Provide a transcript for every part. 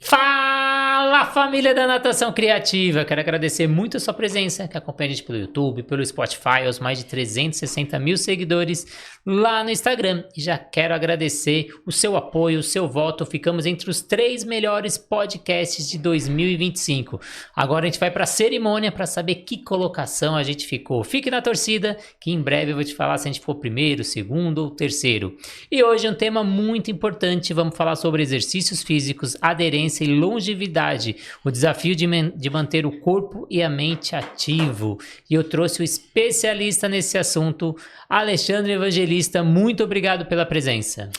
Fala, família da Natação Criativa! Quero agradecer muito a sua presença, que acompanha a gente pelo YouTube, pelo Spotify, aos mais de 360 mil seguidores lá no Instagram. E já quero agradecer o seu apoio, o seu voto. Ficamos entre os 3 melhores podcasts de 2025. Agora a gente vai para a cerimônia para saber que colocação a gente ficou. Fique na torcida, que em breve eu vou te falar se a gente ficou primeiro, segundo ou terceiro. E hoje é um tema muito importante. Vamos falar sobre exercícios físicos, aderência e longevidade, o desafio de manter o corpo e a mente ativo. E eu trouxe o especialista nesse assunto, Alexandre Evangelista. Muito obrigado pela presença.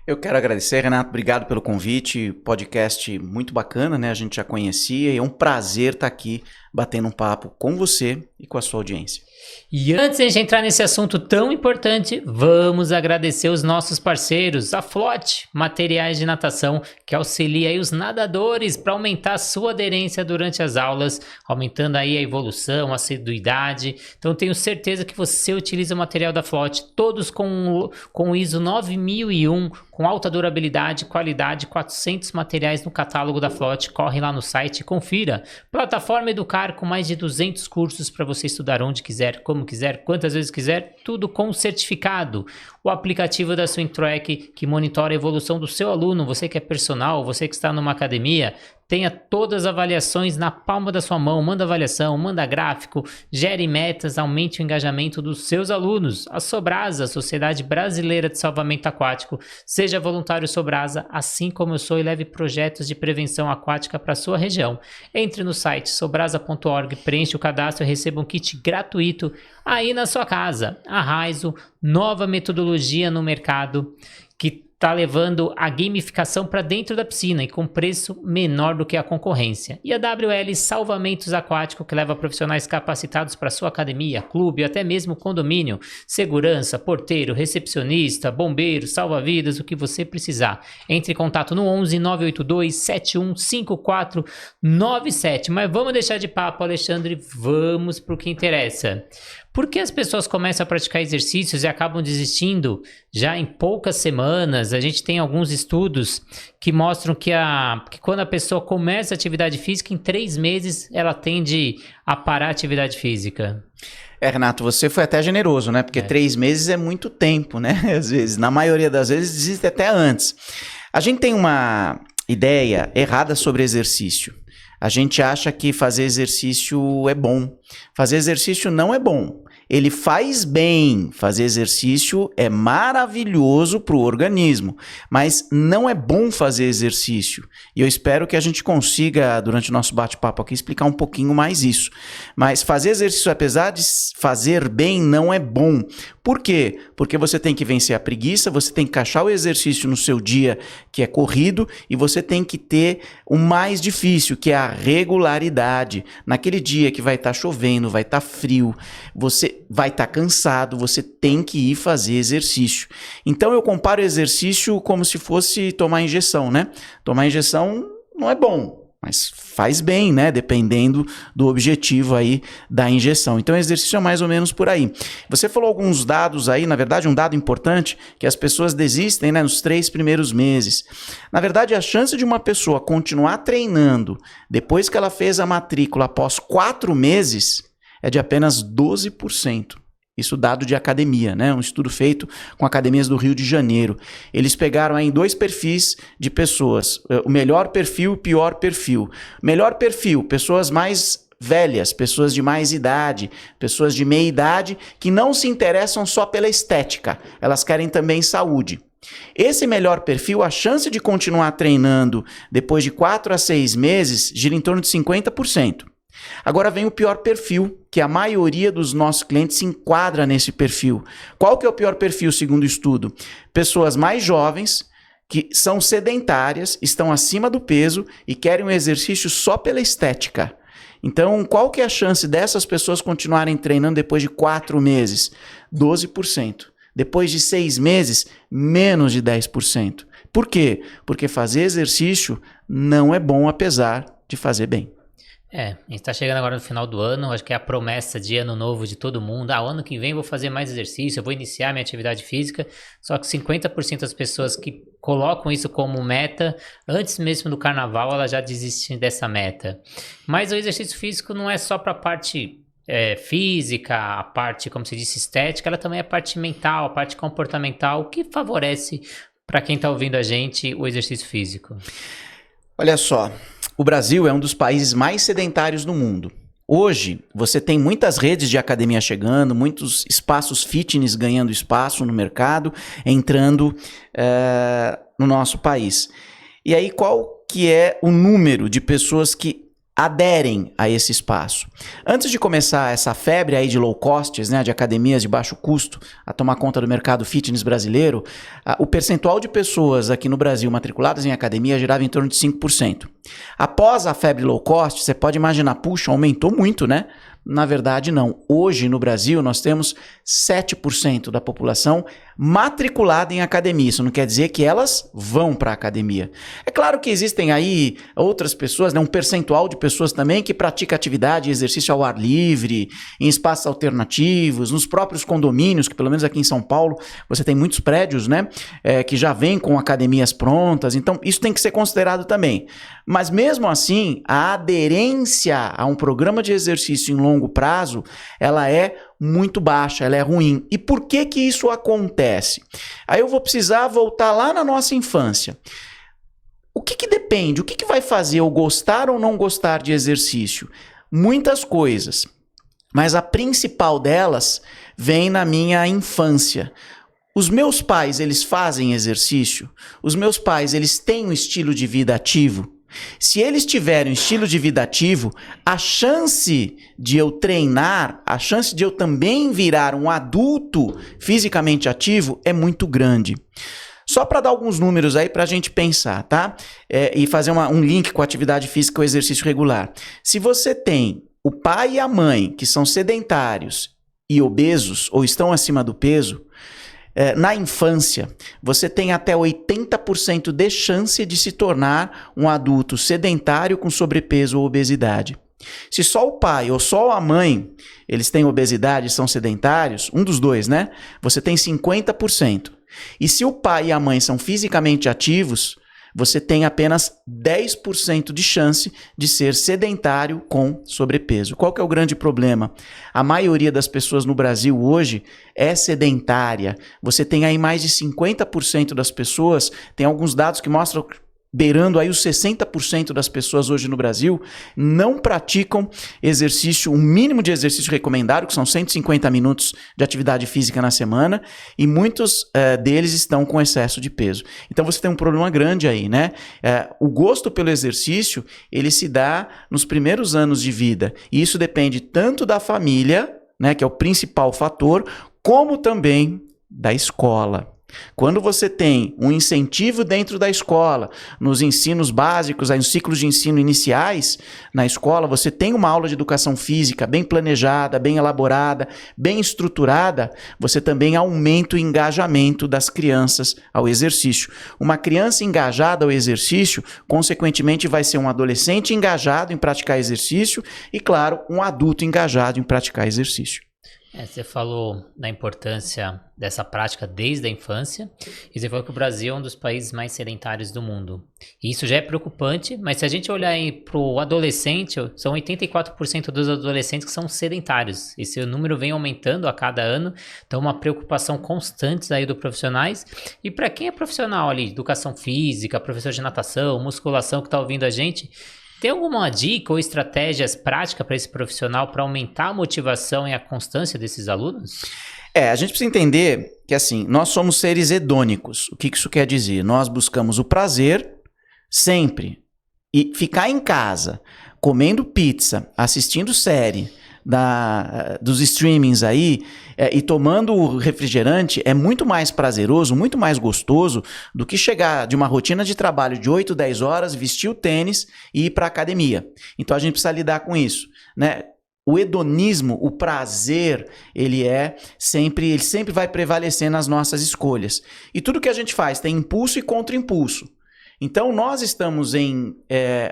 Eu quero agradecer, Renato, obrigado pelo convite, podcast muito bacana, né? A gente já conhecia e é um prazer estar aqui batendo um papo com você e com a sua audiência. E antes de a gente entrar nesse assunto tão importante, vamos agradecer os nossos parceiros, a Flote, materiais de natação, que auxilia aí os nadadores para aumentar a sua aderência durante as aulas, aumentando aí a evolução, a assiduidade. Então tenho certeza que você utiliza o material da Flote, todos com o ISO 9001, com alta durabilidade, qualidade, 400 materiais no catálogo da Flote. Corre lá no site e confira. Plataforma Educar, com mais de 200 cursos para você estudar onde quiser, como quiser, quantas vezes quiser, tudo com certificado. O aplicativo da SwimTrack, que monitora a evolução do seu aluno, você que é personal, você que está numa academia, tenha todas as avaliações na palma da sua mão, manda avaliação, manda gráfico, gere metas, aumente o engajamento dos seus alunos. A Sobrasa, Sociedade Brasileira de Salvamento Aquático, seja voluntário Sobrasa, assim como eu sou, e leve projetos de prevenção aquática para a sua região. Entre no site sobrasa.org, preencha o cadastro e receba um kit gratuito aí na sua casa. A Raizo, nova metodologia no mercado que está levando a gamificação para dentro da piscina e com preço menor do que a concorrência. E a WL Salvamentos Aquático, que leva profissionais capacitados para sua academia, clube, até mesmo condomínio, segurança, porteiro, recepcionista, bombeiro, salva-vidas, o que você precisar. Entre em contato no 11 982 71 5497. Mas vamos deixar de papo, Alexandre, vamos para o que interessa. Por que as pessoas começam a praticar exercícios e acabam desistindo já em poucas semanas? A gente tem alguns estudos que mostram que quando a pessoa começa a atividade física, em 3 meses ela tende a parar a atividade física. Renato, você foi até generoso, né? Porque 3 meses é muito tempo, né? Às vezes, na maioria das vezes, desiste até antes. A gente tem uma ideia errada sobre exercício. A gente acha que fazer exercício é bom. Fazer exercício não é bom. Ele faz bem. Fazer exercício é maravilhoso para o organismo, mas não é bom fazer exercício. E eu espero que a gente consiga, durante o nosso bate-papo aqui, explicar um pouquinho mais isso. Mas fazer exercício, apesar de fazer bem, não é bom. Por quê? Porque você tem que vencer a preguiça, você tem que encaixar o exercício no seu dia que é corrido e você tem que ter o mais difícil, que é a regularidade. Naquele dia que vai estar chovendo, vai estar frio, você vai estar cansado, você tem que ir fazer exercício. Então eu comparo exercício como se fosse tomar injeção, né? Tomar injeção não é bom, mas faz bem, né? Dependendo do objetivo aí da injeção. Então, o exercício é mais ou menos por aí. Você falou alguns dados aí, na verdade, um dado importante, que as pessoas desistem, né, nos 3 primeiros meses. Na verdade, a chance de uma pessoa continuar treinando depois que ela fez a matrícula após 4 meses é de apenas 12%. Isso dado de academia, né? Um estudo feito com academias do Rio de Janeiro. Eles pegaram aí 2 perfis de pessoas, o melhor perfil e o pior perfil. Melhor perfil, pessoas mais velhas, pessoas de mais idade, pessoas de meia idade, que não se interessam só pela estética, elas querem também saúde. Esse melhor perfil, a chance de continuar treinando depois de 4 a 6 meses gira em torno de 50%. Agora vem o pior perfil, que a maioria dos nossos clientes se enquadra nesse perfil. Qual que é o pior perfil, segundo o estudo? Pessoas mais jovens, que são sedentárias, estão acima do peso e querem um exercício só pela estética. Então, qual que é a chance dessas pessoas continuarem treinando depois de 4 meses? 12%. Depois de 6 meses, menos de 10%. Por quê? Porque fazer exercício não é bom, apesar de fazer bem. A gente tá chegando agora no final do ano, acho que é a promessa de ano novo de todo mundo. Ano que vem eu vou fazer mais exercício, eu vou iniciar minha atividade física. Só que 50% das pessoas que colocam isso como meta, antes mesmo do carnaval, elas já desistem dessa meta. Mas o exercício físico não é só para a parte física, a parte, como se disse, estética, ela também é a parte mental, a parte comportamental, que favorece para quem tá ouvindo a gente o exercício físico. Olha só. O Brasil é um dos países mais sedentários do mundo. Hoje, você tem muitas redes de academia chegando, muitos espaços fitness ganhando espaço no mercado, entrando no nosso país. E aí, qual que é o número de pessoas que aderem a esse espaço? Antes de começar essa febre aí de low costs, né, de academias de baixo custo, a tomar conta do mercado fitness brasileiro, o percentual de pessoas aqui no Brasil matriculadas em academia girava em torno de 5%. Após a febre low cost, você pode imaginar, puxa, aumentou muito, né? Na verdade, não. Hoje, no Brasil, nós temos 7% da população matriculada em academia. Isso não quer dizer que elas vão para a academia. É claro que existem aí outras pessoas, né, um percentual de pessoas também que pratica atividade e exercício ao ar livre, em espaços alternativos, nos próprios condomínios, que pelo menos aqui em São Paulo você tem muitos prédios, né, que já vêm com academias prontas. Então, isso tem que ser considerado também. Mas mesmo assim, a aderência a um programa de exercício em longo prazo, ela é muito baixa, ela é ruim. E por que que isso acontece? Aí eu vou precisar voltar lá na nossa infância. O que que depende? O que que vai fazer eu gostar ou não gostar de exercício? Muitas coisas. Mas a principal delas vem na minha infância. Os meus pais, eles fazem exercício? Os meus pais, eles têm um estilo de vida ativo? Se eles tiverem um estilo de vida ativo, a chance de eu treinar, a chance de eu também virar um adulto fisicamente ativo é muito grande. Só para dar alguns números aí para a gente pensar, tá? E fazer um link com a atividade física ou exercício regular. Se você tem o pai e a mãe que são sedentários e obesos ou estão acima do peso, na infância, você tem até 80% de chance de se tornar um adulto sedentário com sobrepeso ou obesidade. Se só o pai ou só a mãe, eles têm obesidade e são sedentários, um dos dois, né? Você tem 50%. E se o pai e a mãe são fisicamente ativos, você tem apenas 10% de chance de ser sedentário com sobrepeso. Qual que é o grande problema? A maioria das pessoas no Brasil hoje é sedentária. Você tem aí mais de 50% das pessoas, tem alguns dados que mostram beirando aí os 60% das pessoas hoje no Brasil, não praticam exercício, um mínimo de exercício recomendado, que são 150 minutos de atividade física na semana, e muitos deles estão com excesso de peso. Então você tem um problema grande aí, né? O gosto pelo exercício, ele se dá nos primeiros anos de vida, e isso depende tanto da família, né, que é o principal fator, como também da escola. Quando você tem um incentivo dentro da escola, nos ensinos básicos, aí nos ciclos de ensino iniciais na escola, você tem uma aula de educação física bem planejada, bem elaborada, bem estruturada, você também aumenta o engajamento das crianças ao exercício. Uma criança engajada ao exercício, consequentemente, vai ser um adolescente engajado em praticar exercício e, claro, um adulto engajado em praticar exercício. Você falou da importância dessa prática desde a infância e você falou que o Brasil é um dos países mais sedentários do mundo. E isso já é preocupante, mas se a gente olhar para o adolescente, são 84% dos adolescentes que são sedentários. Esse número vem aumentando a cada ano, então uma preocupação constante aí dos profissionais. E para quem é profissional ali, educação física, professor de natação, musculação que está ouvindo a gente, tem alguma dica ou estratégias práticas para esse profissional para aumentar a motivação e a constância desses alunos? A gente precisa entender que assim, nós somos seres hedônicos. O que isso quer dizer? Nós buscamos o prazer sempre. E ficar em casa, comendo pizza, assistindo série dos streamings aí e tomando refrigerante é muito mais prazeroso, muito mais gostoso do que chegar de uma rotina de trabalho de 8, 10 horas, vestir o tênis e ir para a academia. Então a gente precisa lidar com isso, né? O hedonismo, o prazer, ele sempre vai prevalecer nas nossas escolhas. E tudo que a gente faz tem impulso e contra-impulso. Então, nós estamos em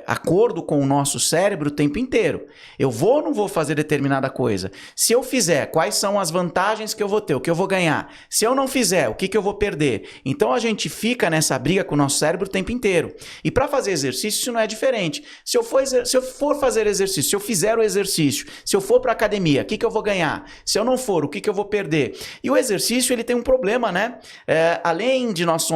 acordo com o nosso cérebro o tempo inteiro. Eu vou ou não vou fazer determinada coisa? Se eu fizer, quais são as vantagens que eu vou ter, o que eu vou ganhar? Se eu não fizer, o que eu vou perder? Então, a gente fica nessa briga com o nosso cérebro o tempo inteiro. E para fazer exercício, isso não é diferente. Se eu for fazer exercício, se eu fizer o exercício, se eu for para academia, o que eu vou ganhar? Se eu não for, o que eu vou perder? E o exercício, ele tem um problema, né? Além de nós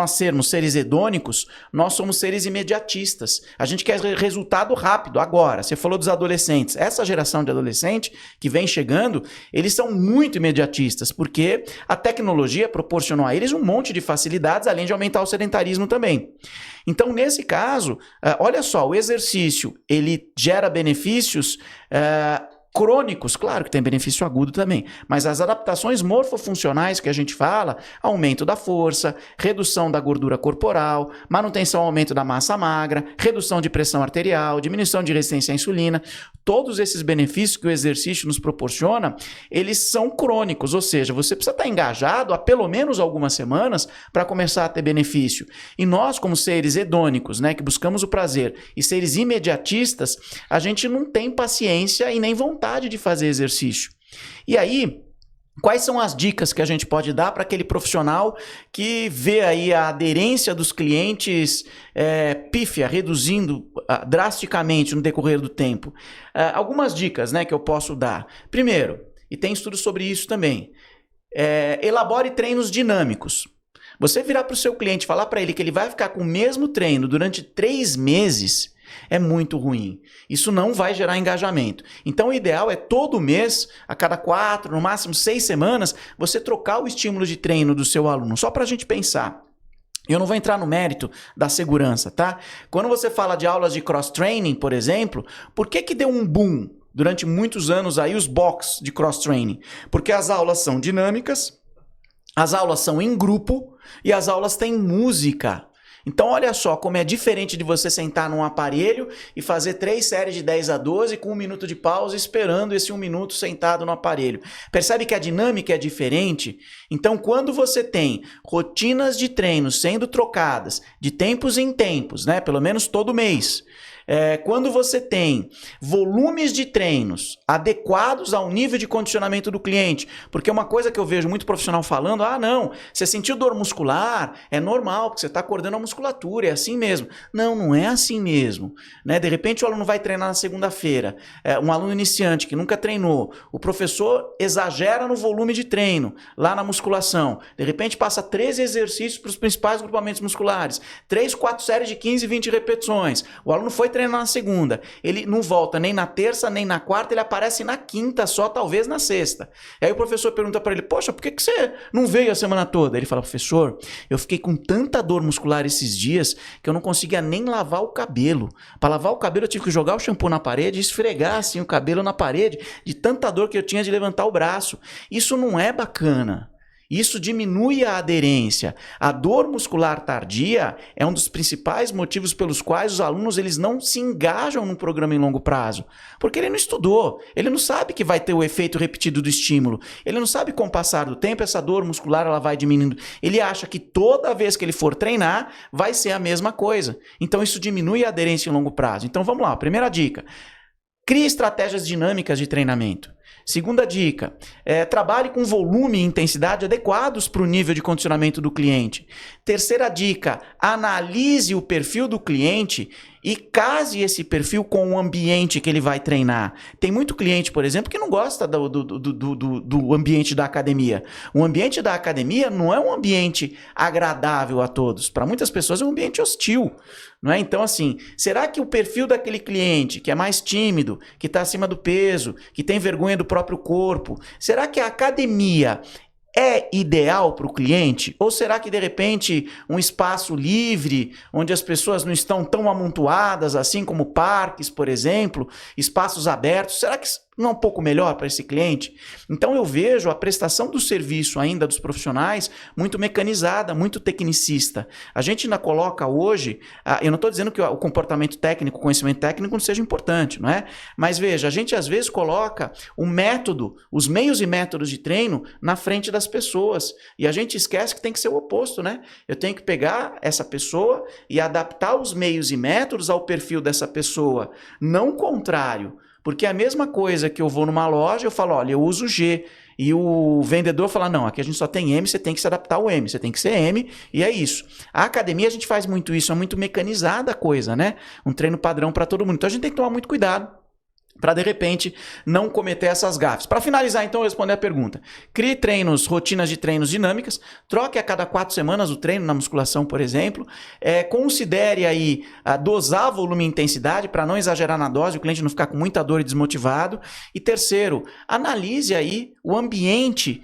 sermos seres hedônicos, nós somos seres imediatistas. A gente quer resultado rápido, agora. Você falou dos adolescentes. Essa geração de adolescente que vem chegando, eles são muito imediatistas, porque a tecnologia proporcionou a eles um monte de facilidades, além de aumentar o sedentarismo também. Então, nesse caso, olha só, o exercício, ele gera benefícios crônicos, claro que tem benefício agudo também, mas as adaptações morfofuncionais que a gente fala, aumento da força, redução da gordura corporal, manutenção, aumento da massa magra, redução de pressão arterial, diminuição de resistência à insulina, todos esses benefícios que o exercício nos proporciona, eles são crônicos, ou seja, você precisa estar engajado há pelo menos algumas semanas para começar a ter benefício. E nós, como seres hedônicos, né, que buscamos o prazer, e seres imediatistas, a gente não tem paciência e nem vontade de fazer exercício. E aí, quais são as dicas que a gente pode dar para aquele profissional que vê aí a aderência dos clientes pífia, reduzindo drasticamente no decorrer do tempo? Algumas dicas, né, que eu posso dar. Primeiro, e tem estudos sobre isso também, elabore treinos dinâmicos. Você virar para o seu cliente e falar para ele que ele vai ficar com o mesmo treino durante 3 meses... é muito ruim. Isso não vai gerar engajamento. Então, o ideal é todo mês, a cada 4, no máximo 6 semanas, você trocar o estímulo de treino do seu aluno, só para a gente pensar. Eu não vou entrar no mérito da segurança, tá? Quando você fala de aulas de cross-training, por exemplo, por que deu um boom durante muitos anos aí os box de cross-training? Porque as aulas são dinâmicas, as aulas são em grupo e as aulas têm música. Então, olha só como é diferente de você sentar num aparelho e fazer 3 séries de 10 a 12 com 1 minuto de pausa esperando esse 1 minuto sentado no aparelho. Percebe que a dinâmica é diferente? Então, quando você tem rotinas de treinos sendo trocadas de tempos em tempos, né, pelo menos todo mês, quando você tem volumes de treinos adequados ao nível de condicionamento do cliente, porque uma coisa que eu vejo muito profissional falando, não, você sentiu dor muscular, é normal, porque você está acordando a musculatura, é assim mesmo. Não, não é assim mesmo. Né? De repente o aluno vai treinar na segunda-feira, um aluno iniciante que nunca treinou, o professor exagera no volume de treino, lá na musculação, de repente passa 13 exercícios para os principais grupamentos musculares, 3, 4 séries de 15, 20 repetições, o aluno foi treinar na segunda, ele não volta nem na terça, nem na quarta, ele aparece na quinta só, talvez na sexta. E aí o professor pergunta para ele, poxa, por que você não veio a semana toda? Ele fala, professor, eu fiquei com tanta dor muscular esses dias que eu não conseguia nem lavar o cabelo. Para lavar o cabelo eu tive que jogar o shampoo na parede e esfregar assim o cabelo na parede, de tanta dor que eu tinha de levantar o braço. Isso não é bacana. Isso diminui a aderência. A dor muscular tardia é um dos principais motivos pelos quais os alunos eles não se engajam num programa em longo prazo. Porque ele não estudou, ele não sabe que vai ter o efeito repetido do estímulo, ele não sabe que com o passar do tempo essa dor muscular ela vai diminuindo. Ele acha que toda vez que ele for treinar vai ser a mesma coisa. Então isso diminui a aderência em longo prazo. Então vamos lá, primeira dica. Crie estratégias dinâmicas de treinamento. Segunda dica, trabalhe com volume e intensidade adequados para o nível de condicionamento do cliente. Terceira dica, analise o perfil do cliente e case esse perfil com o ambiente que ele vai treinar. Tem muito cliente, por exemplo, que não gosta do ambiente da academia. O ambiente da academia não é um ambiente agradável a todos. Para muitas pessoas é um ambiente hostil. Não é? Então, assim, será que o perfil daquele cliente que é mais tímido, que está acima do peso, que tem vergonha do próprio corpo, será que a academia é ideal para o cliente? Ou será que, de repente, um espaço livre, onde as pessoas não estão tão amontoadas, assim como parques, por exemplo, espaços abertos, será que não é um pouco melhor para esse cliente? Então eu vejo a prestação do serviço ainda dos profissionais muito mecanizada, muito tecnicista. A gente ainda coloca hoje, eu não estou dizendo que o comportamento técnico, o conhecimento técnico não seja importante, não é? Mas veja, a gente às vezes coloca o método, os meios e métodos de treino na frente da das pessoas. E a gente esquece que tem que ser o oposto, né? Eu tenho que pegar essa pessoa e adaptar os meios e métodos ao perfil dessa pessoa, não o contrário. Porque é a mesma coisa que eu vou numa loja, eu falo, olha, eu uso G. E o vendedor fala, não, aqui a gente só tem M, você tem que se adaptar ao M, você tem que ser M, e é isso. A academia a gente faz muito isso, é muito mecanizada a coisa, né? Um treino padrão para todo mundo. Então a gente tem que tomar muito cuidado para, de repente, não cometer essas gafes. Para finalizar, então, eu responder a pergunta. Crie treinos, rotinas de treinos dinâmicas, troque a cada 4 semanas o treino na musculação, por exemplo. Considere aí dosar volume e intensidade para não exagerar na dose, o cliente não ficar com muita dor e desmotivado. E terceiro, analise aí o ambiente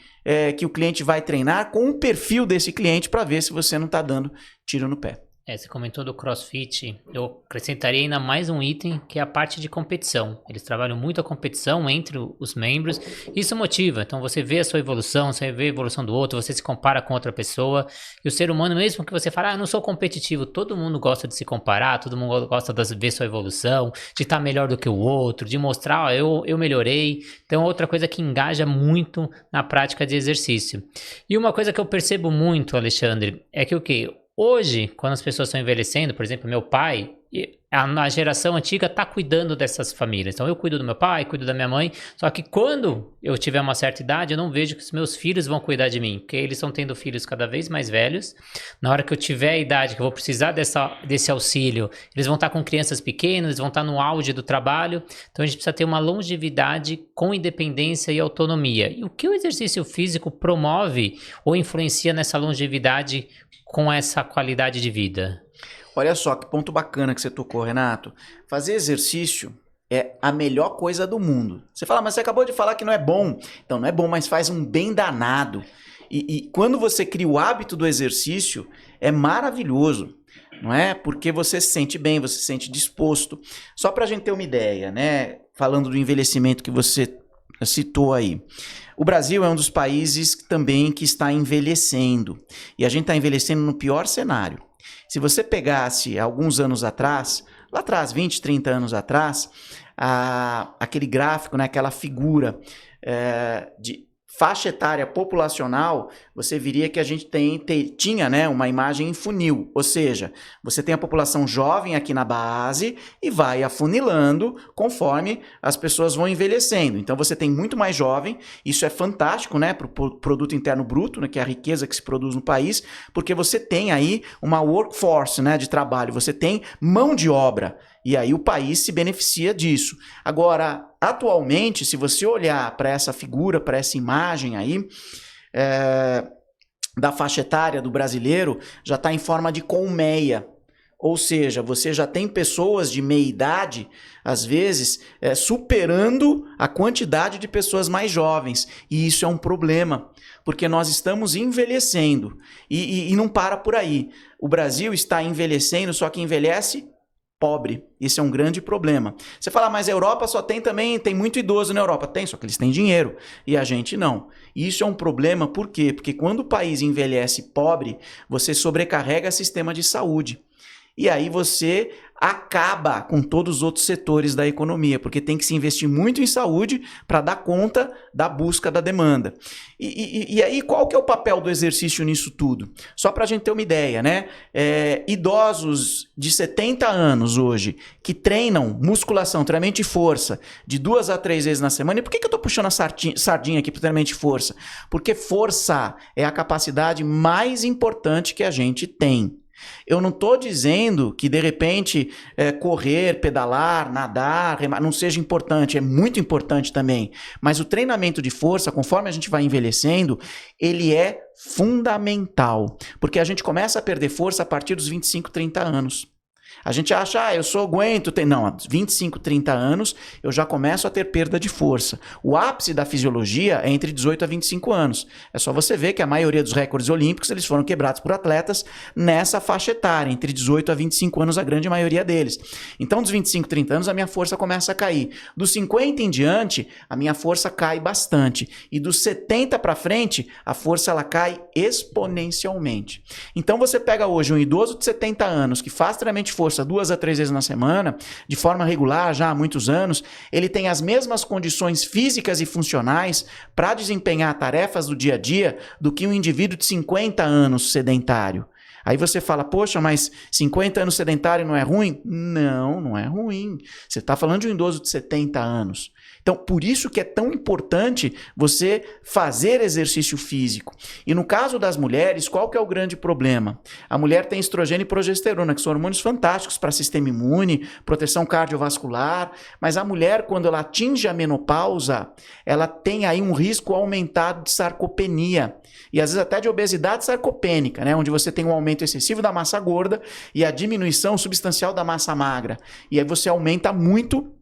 que o cliente vai treinar com o perfil desse cliente para ver se você não está dando tiro no pé. Você comentou do CrossFit, eu acrescentaria ainda mais um item, que é a parte de competição. Eles trabalham muito a competição entre os membros, isso motiva. Então você vê a sua evolução, você vê a evolução do outro, você se compara com outra pessoa. E o ser humano, mesmo que você fale, eu não sou competitivo, todo mundo gosta de se comparar, todo mundo gosta de ver sua evolução, de estar melhor do que o outro, de mostrar, eu melhorei. Então outra coisa que engaja muito na prática de exercício. E uma coisa que eu percebo muito, Alexandre, é que o quê? Hoje, quando as pessoas estão envelhecendo, por exemplo, meu pai, a geração antiga está cuidando dessas famílias. Então, eu cuido do meu pai, cuido da minha mãe. Só que quando eu tiver uma certa idade, eu não vejo que os meus filhos vão cuidar de mim. Porque eles estão tendo filhos cada vez mais velhos. Na hora que eu tiver a idade que eu vou precisar desse auxílio, eles vão estar com crianças pequenas, eles vão estar no auge do trabalho. Então, a gente precisa ter uma longevidade com independência e autonomia. E o que o exercício físico promove ou influencia nessa longevidade com essa qualidade de vida? Olha só que ponto bacana que você tocou, Renato. Fazer exercício é a melhor coisa do mundo. Você fala, mas você acabou de falar que não é bom. Então, não é bom, mas faz um bem danado. E quando você cria o hábito do exercício, é maravilhoso, não é? Porque você se sente bem, você se sente disposto. Só para a gente ter uma ideia, né? Falando do envelhecimento que você citou aí. O Brasil é um dos países também que está envelhecendo. E a gente está envelhecendo no pior cenário. Se você pegasse alguns anos atrás, lá atrás, 20, 30 anos atrás, aquele gráfico, né, aquela figura de faixa etária populacional, você viria que a gente tinha, né, uma imagem em funil, ou seja, você tem a população jovem aqui na base e vai afunilando conforme as pessoas vão envelhecendo. Então você tem muito mais jovem, isso é fantástico, né, para o produto interno bruto, né, que é a riqueza que se produz no país, porque você tem aí uma workforce, né, de trabalho, você tem mão de obra. E aí o país se beneficia disso. Agora, atualmente, se você olhar para essa figura, para essa imagem aí, da faixa etária do brasileiro, já está em forma de colmeia. Ou seja, você já tem pessoas de meia idade, às vezes, superando a quantidade de pessoas mais jovens. E isso é um problema, porque nós estamos envelhecendo. E não para por aí. O Brasil está envelhecendo, só que envelhece pobre. Isso é um grande problema. Você fala, mas a Europa só tem muito idoso na Europa. Tem, só que eles têm dinheiro e a gente não. E isso é um problema, por quê? Porque quando o país envelhece pobre, você sobrecarrega o sistema de saúde. E aí você acaba com todos os outros setores da economia, porque tem que se investir muito em saúde para dar conta da busca da demanda. E aí qual que é o papel do exercício nisso tudo? Só para a gente ter uma ideia, né? Idosos de 70 anos hoje que treinam musculação, treinamento de força de 2 a 3 vezes na semana. E por que eu estou puxando a sardinha aqui para treinamento de força? Porque força é a capacidade mais importante que a gente tem. Eu não estou dizendo que, de repente, correr, pedalar, nadar, remar, não seja importante, é muito importante também. Mas o treinamento de força, conforme a gente vai envelhecendo, ele é fundamental. Porque a gente começa a perder força a partir dos 25, 30 anos. A gente acha, eu aguento. Não, 25, 30 anos eu já começo a ter perda de força. O ápice da fisiologia é entre 18 a 25 anos. É só você ver que a maioria dos recordes olímpicos eles foram quebrados por atletas nessa faixa etária, entre 18 a 25 anos, a grande maioria deles. Então, dos 25, 30 anos, a minha força começa a cair. Dos 50 em diante, a minha força cai bastante. E dos 70 para frente, a força ela cai exponencialmente. Então, você pega hoje um idoso de 70 anos que faz treinamento de força, força 2 a 3 vezes na semana, de forma regular já há muitos anos, ele tem as mesmas condições físicas e funcionais para desempenhar tarefas do dia a dia do que um indivíduo de 50 anos sedentário. Aí você fala, poxa, mas 50 anos sedentário não é ruim? Não, não é ruim. Você está falando de um idoso de 70 anos. Então, por isso que é tão importante você fazer exercício físico. E no caso das mulheres, qual que é o grande problema? A mulher tem estrogênio e progesterona, que são hormônios fantásticos para sistema imune, proteção cardiovascular, mas a mulher, quando ela atinge a menopausa, ela tem aí um risco aumentado de sarcopenia. E às vezes até de obesidade sarcopênica, né? Onde você tem um aumento excessivo da massa gorda e a diminuição substancial da massa magra. E aí você aumenta muito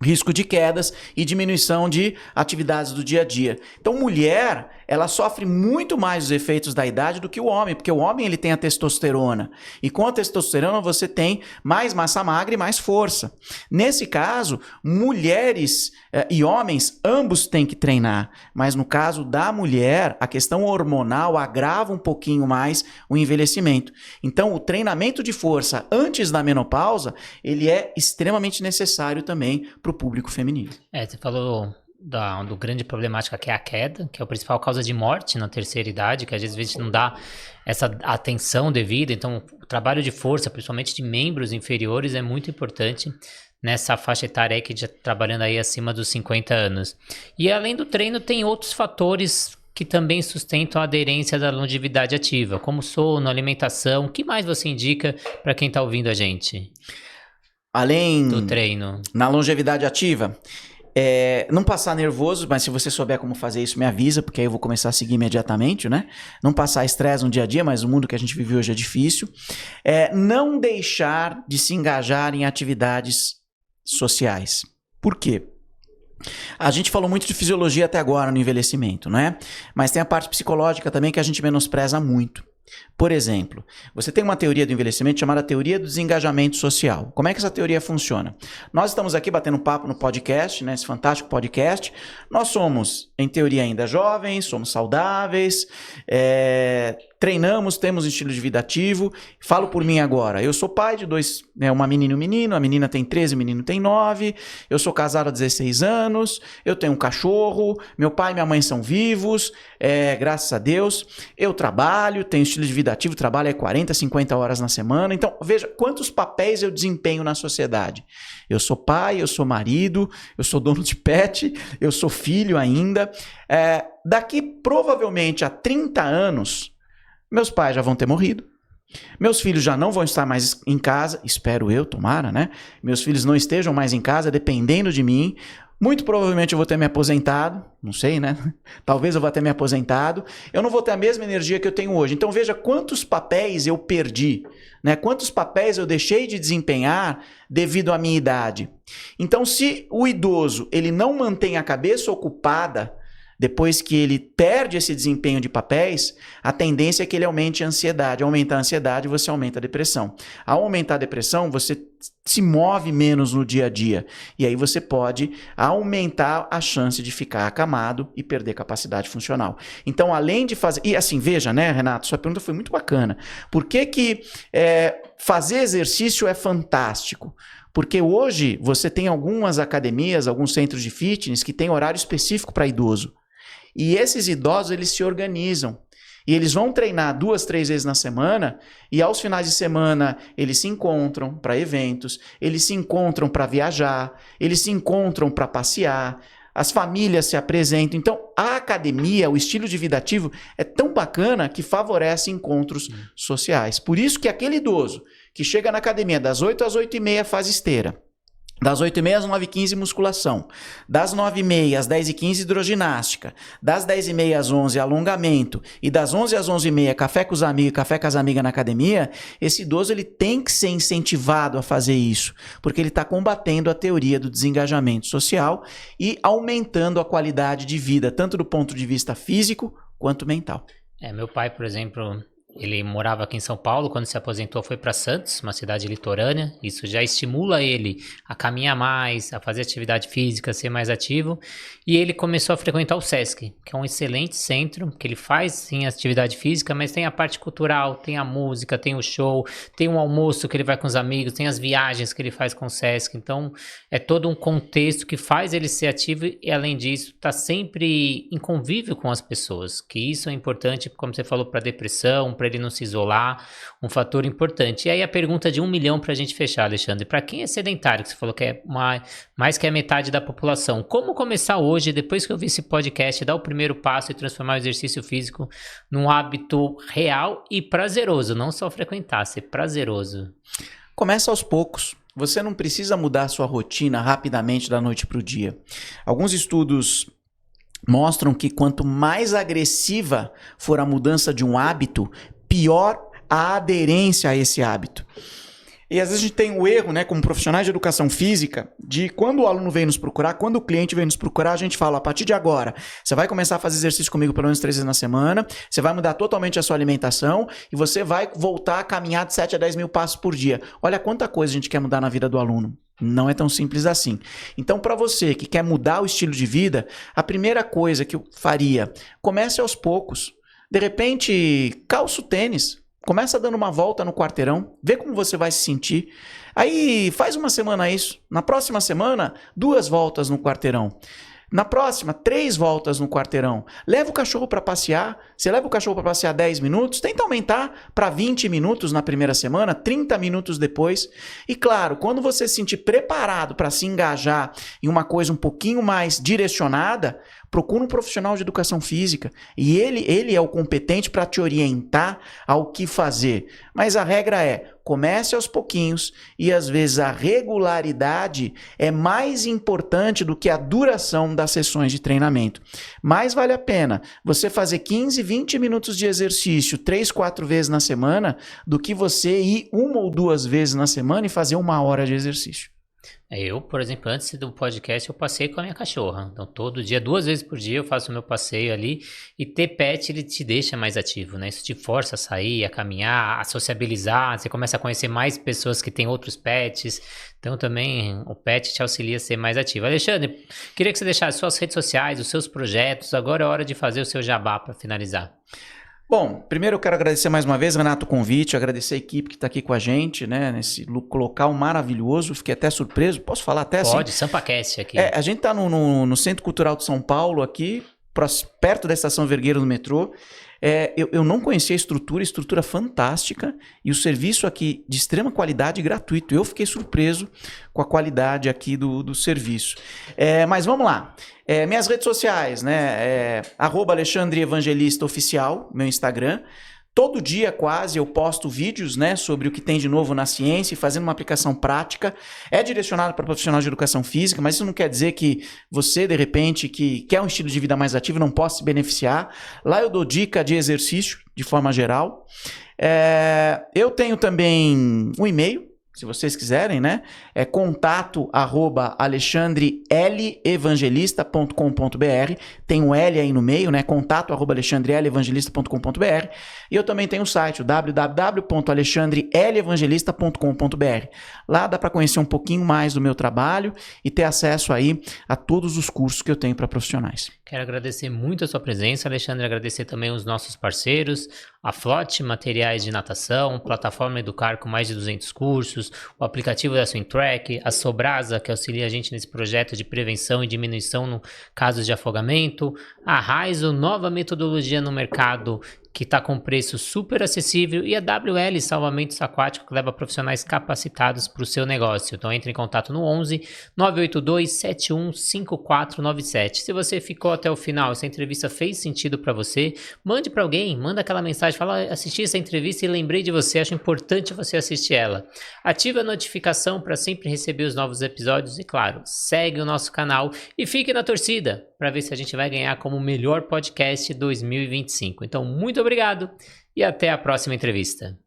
risco de quedas e diminuição de atividades do dia a dia. Então, mulher, ela sofre muito mais os efeitos da idade do que o homem, porque o homem ele tem a testosterona. E com a testosterona você tem mais massa magra e mais força. Nesse caso, mulheres e homens, ambos têm que treinar. Mas no caso da mulher, a questão hormonal agrava um pouquinho mais o envelhecimento. Então, o treinamento de força antes da menopausa, ele é extremamente necessário também para o público feminino. Você falou do grande problemática que é a queda, que é a principal causa de morte na terceira idade, que às vezes a gente não dá essa atenção devida. Então, o trabalho de força, principalmente de membros inferiores, é muito importante nessa faixa etária aí que já trabalhando aí acima dos 50 anos. E além do treino, tem outros fatores que também sustentam a aderência da longevidade ativa, como sono, alimentação. O que mais você indica para quem está ouvindo a gente? Além do treino. Na longevidade ativa, não passar nervoso, mas se você souber como fazer isso, me avisa, porque aí eu vou começar a seguir imediatamente, né? Não passar estresse no dia a dia, mas o mundo que a gente vive hoje é difícil. Não deixar de se engajar em atividades sociais. Por quê? A gente falou muito de fisiologia até agora no envelhecimento, não é? Mas tem a parte psicológica também que a gente menospreza muito. Por exemplo, você tem uma teoria do envelhecimento chamada teoria do desengajamento social. Como é que essa teoria funciona? Nós estamos aqui batendo papo no podcast, né, esse fantástico podcast. Nós somos, em teoria, ainda jovens, somos saudáveis, treinamos, temos um estilo de vida ativo. Falo por mim agora. Eu sou pai de dois, uma menina e um menino. A menina tem 13, o menino tem 9. Eu sou casado há 16 anos. Eu tenho um cachorro. Meu pai e minha mãe são vivos, graças a Deus. Eu trabalho, tenho estilo de vida ativo, trabalho 40, 50 horas na semana. Então, veja quantos papéis eu desempenho na sociedade. Eu sou pai, eu sou marido, eu sou dono de pet, eu sou filho ainda. Daqui, provavelmente, a 30 anos, meus pais já vão ter morrido. Meus filhos já não vão estar mais em casa, espero eu, tomara, né? Meus filhos não estejam mais em casa, dependendo de mim. Muito provavelmente eu vou ter me aposentado, não sei, né? Talvez eu vá ter me aposentado. Eu não vou ter a mesma energia que eu tenho hoje. Então veja quantos papéis eu perdi, né? Quantos papéis eu deixei de desempenhar devido à minha idade. Então se o idoso ele não mantém a cabeça ocupada, depois que ele perde esse desempenho de papéis, a tendência é que ele aumente a ansiedade. Ao aumentar a ansiedade, você aumenta a depressão. Ao aumentar a depressão, você se move menos no dia a dia. E aí você pode aumentar a chance de ficar acamado e perder capacidade funcional. Então, além de fazer... E assim, veja, né, Renato? Sua pergunta foi muito bacana. Por que fazer exercício é fantástico? Porque hoje você tem algumas academias, alguns centros de fitness que têm horário específico para idoso. E esses idosos, eles se organizam. E eles vão treinar 2, 3 vezes na semana e aos finais de semana eles se encontram para eventos, eles se encontram para viajar, eles se encontram para passear, as famílias se apresentam. Então, a academia, o estilo de vida ativo é tão bacana que favorece encontros sociais. Por isso que aquele idoso que chega na academia das 8 às 8h30 faz esteira, das 8h30 às 9h15 musculação, das 9h30 às 10h15 hidroginástica, das 10h30 às 11h alongamento e das 11h às 11h30 café com os amigos, café com as amigas na academia, esse idoso ele tem que ser incentivado a fazer isso, porque ele está combatendo a teoria do desengajamento social e aumentando a qualidade de vida, tanto do ponto de vista físico quanto mental. Meu pai, por exemplo, Ele morava aqui em São Paulo, quando se aposentou foi para Santos, uma cidade litorânea. Isso já estimula ele a caminhar mais, a fazer atividade física, a ser mais ativo. E ele começou a frequentar o Sesc, que é um excelente centro, que ele faz sim atividade física, mas tem a parte cultural, tem a música, tem o show, tem um almoço que ele vai com os amigos, tem as viagens que ele faz com o Sesc. Então é todo um contexto que faz ele ser ativo e, além disso, está sempre em convívio com as pessoas, que isso é importante, como você falou, para depressão, para ele não se isolar, um fator importante. E aí a pergunta de 1 milhão para a gente fechar, Alexandre, para quem é sedentário, que você falou que é mais que a metade da população, como começar hoje, depois que eu vi esse podcast, dar o primeiro passo e transformar o exercício físico num hábito real e prazeroso, não só frequentar, ser prazeroso? Começa aos poucos. Você não precisa mudar a sua rotina rapidamente da noite para o dia. Alguns estudos mostram que quanto mais agressiva for a mudança de um hábito, pior a aderência a esse hábito. E às vezes a gente tem o erro, né, como profissionais de educação física, de quando o aluno vem nos procurar, quando o cliente vem nos procurar, a gente fala, a partir de agora, você vai começar a fazer exercício comigo pelo menos 3 vezes na semana, você vai mudar totalmente a sua alimentação e você vai voltar a caminhar de 7 a 10 mil passos por dia. Olha quanta coisa a gente quer mudar na vida do aluno. Não é tão simples assim. Então, para você que quer mudar o estilo de vida, a primeira coisa que eu faria, comece aos poucos. De repente, calça o tênis. Começa dando uma volta no quarteirão, vê como você vai se sentir. Aí faz uma semana isso. Na próxima semana, 2 voltas no quarteirão. Na próxima, 3 voltas no quarteirão. Leva o cachorro para passear. Você leva o cachorro para passear 10 minutos, tenta aumentar para 20 minutos na primeira semana, 30 minutos depois. E claro, quando você se sentir preparado para se engajar em uma coisa um pouquinho mais direcionada, procura um profissional de educação física e ele é o competente para te orientar ao que fazer. Mas a regra é, comece aos pouquinhos e às vezes a regularidade é mais importante do que a duração das sessões de treinamento. Mais vale a pena você fazer 15, 20 minutos de exercício 3, 4 vezes na semana do que você ir 1 ou 2 vezes na semana e fazer 1 hora de exercício. Eu, por exemplo, antes do podcast, eu passei com a minha cachorra. Então, todo dia, 2 vezes por dia, eu faço o meu passeio ali. E ter pet, ele te deixa mais ativo, né? Isso te força a sair, a caminhar, a sociabilizar. Você começa a conhecer mais pessoas que têm outros pets. Então, também, o pet te auxilia a ser mais ativo. Alexandre, queria que você deixasse suas redes sociais, os seus projetos. Agora é hora de fazer o seu jabá para finalizar. Bom, primeiro eu quero agradecer mais uma vez, Renato, o convite, agradecer a equipe que está aqui com a gente, né, nesse local maravilhoso, fiquei até surpreso, posso falar até assim? Pode, SampaCast aqui. A gente está no Centro Cultural de São Paulo, aqui, perto da Estação Vergueiro do metrô. Eu não conhecia a estrutura fantástica e o serviço aqui de extrema qualidade e gratuito. Eu fiquei surpreso com a qualidade aqui do serviço. Mas vamos lá. Minhas redes sociais, né? @Alexandre Evangelista Oficial, meu Instagram. Todo dia quase eu posto vídeos, né, sobre o que tem de novo na ciência e fazendo uma aplicação prática. É direcionado para profissionais de educação física, mas isso não quer dizer que você, de repente, que quer um estilo de vida mais ativo, não possa se beneficiar. Lá eu dou dica de exercício, de forma geral. Eu tenho também um e-mail, se vocês quiserem, né? É contato@alexandrelevangelista.com.br. Tem um L aí no meio, né? contato@alexandrelevangelista.com.br. E eu também tenho um site, o www.alexandrelevangelista.com.br. Lá dá para conhecer um pouquinho mais do meu trabalho e ter acesso aí a todos os cursos que eu tenho para profissionais. Quero agradecer muito a sua presença, Alexandre, agradecer também os nossos parceiros, a Flot Materiais de Natação, Plataforma Educar com mais de 200 cursos, o aplicativo da Swimtrack, a Sobrasa, que auxilia a gente nesse projeto de prevenção e diminuição no casos de afogamento, a Raizo, nova metodologia no mercado que está com preço super acessível, e a WL Salvamentos Aquáticos, que leva profissionais capacitados para o seu negócio. Então entre em contato no 11 982 71 5497. Se você ficou até o final, essa entrevista fez sentido para você, mande para alguém, manda aquela mensagem, fala, assisti essa entrevista e lembrei de você, acho importante você assistir ela. Ative a notificação para sempre receber os novos episódios e, claro, segue o nosso canal e fique na torcida para ver se a gente vai ganhar como melhor podcast 2025. Então, muito obrigado e até a próxima entrevista.